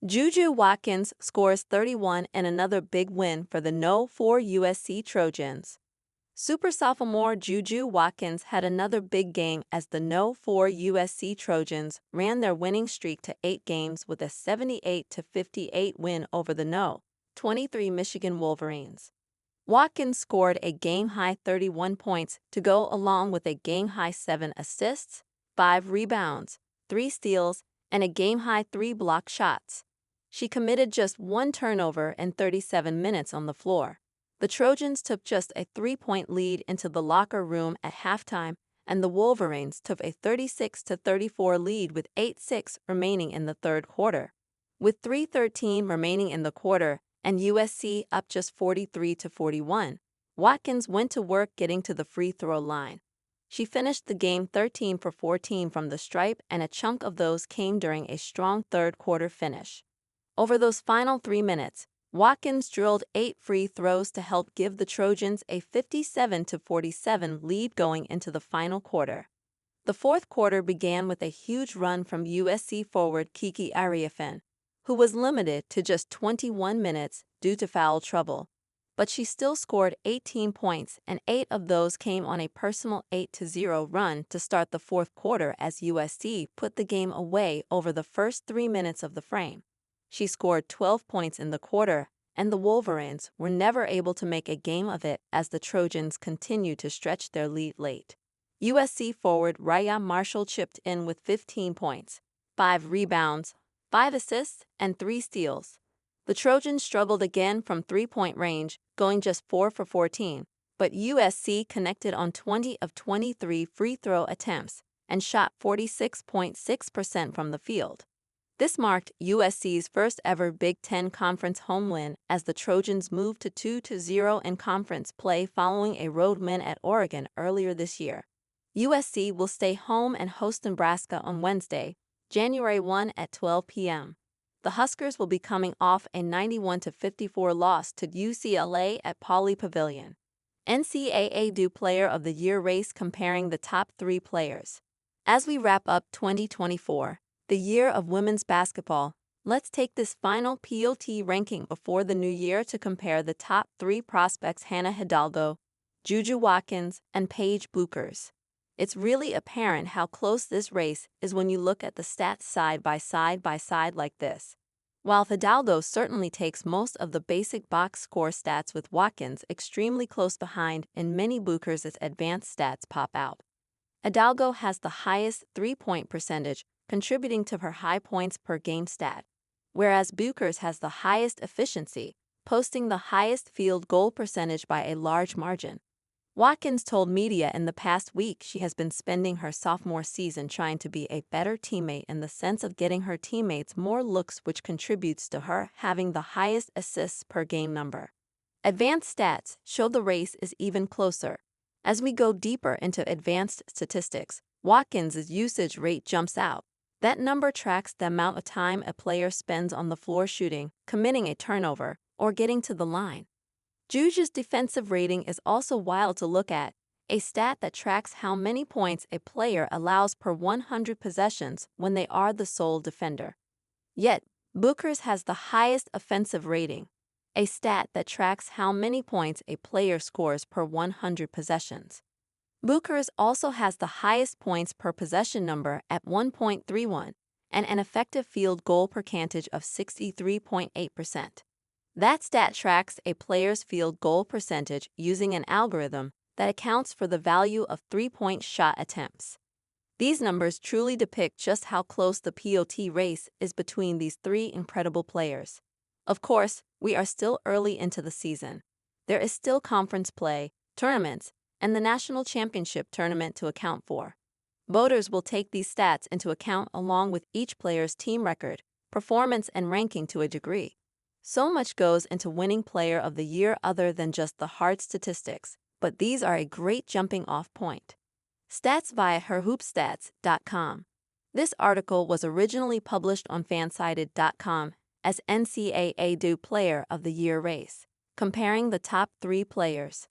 JuJu Watkins scores 31 in another big win for the No. 4 USC Trojans. Super sophomore JuJu Watkins had another big game as the No. 4 USC Trojans ran their winning streak to 8 games with a 78-58 win over the No. 23 Michigan Wolverines. Watkins scored a game-high 31 points to go along with a game-high 7 assists, 5 rebounds, 3 steals, and a game-high 3 block shots. She committed just 1 turnover in 37 minutes on the floor. The Trojans took just a 3-point lead into the locker room at halftime, and the Wolverines took a 36-34 lead with 8:6 remaining in the third quarter. With 3:13 remaining in the quarter and USC up just 43-41, Watkins went to work getting to the free throw line. She finished the game 13 for 14 from the stripe, and a chunk of those came during a strong third quarter finish. Over those final 3 minutes, Watkins drilled 8 free throws to help give the Trojans a 57-47 lead going into the final quarter. The fourth quarter began with a huge run from USC forward Kiki Ariafin, who was limited to just 21 minutes due to foul trouble. But she still scored 18 points, and 8 of those came on a personal 8-0 run to start the fourth quarter as USC put the game away over the first 3 minutes of the frame. She scored 12 points in the quarter, and the Wolverines were never able to make a game of it as the Trojans continued to stretch their lead late. USC forward Raya Marshall chipped in with 15 points, 5 rebounds, 5 assists, and 3 steals. The Trojans struggled again from 3-point range, going just 4 for 14, but USC connected on 20 of 23 free throw attempts and shot 46.6% from the field. This marked USC's first ever Big Ten Conference home win as the Trojans moved to 2-0 in conference play following a road win at Oregon earlier this year. USC will stay home and host Nebraska on Wednesday, January 1 at 12 p.m. The Huskers will be coming off a 91-54 loss to UCLA at Pauley Pavilion. NCAA Do Player of the Year race comparing the top 3 players. As we wrap up 2024, the year of women's basketball, let's take this final POT ranking before the new year to compare the top 3 prospects: Hannah Hidalgo, JuJu Watkins, and Paige Bueckers. It's really apparent how close this race is when you look at the stats side by side like this. While Hidalgo certainly takes most of the basic box score stats, with Watkins extremely close behind, and many Bueckers' advanced stats pop out. Hidalgo has the highest 3-point percentage, contributing to her high points per game stat, whereas Bueckers has the highest efficiency, posting the highest field goal percentage by a large margin. Watkins told media in the past week she has been spending her sophomore season trying to be a better teammate in the sense of getting her teammates more looks, which contributes to her having the highest assists per game number. Advanced stats show the race is even closer. As we go deeper into advanced statistics, Watkins' usage rate jumps out. That number tracks the amount of time a player spends on the floor shooting, committing a turnover, or getting to the line. JuJu's defensive rating is also wild to look at, a stat that tracks how many points a player allows per 100 possessions when they are the sole defender. Yet, Bueckers has the highest offensive rating, a stat that tracks how many points a player scores per 100 possessions. Bueckers also has the highest points per possession number at 1.31 and an effective field goal percentage of 63.8%. That stat tracks a player's field goal percentage using an algorithm that accounts for the value of 3-point shot attempts. These numbers truly depict just how close the POT race is between these 3 incredible players. Of course, we are still early into the season. There is still conference play, tournaments, and the national championship tournament to account for. Voters will take these stats into account along with each player's team record, performance, and ranking to a degree. So much goes into winning Player of the Year other than just the hard statistics, but these are a great jumping-off point. Stats via herhoopstats.com. This article was originally published on fansided.com as NCAA Do Player of the Year race, comparing the top 3 players.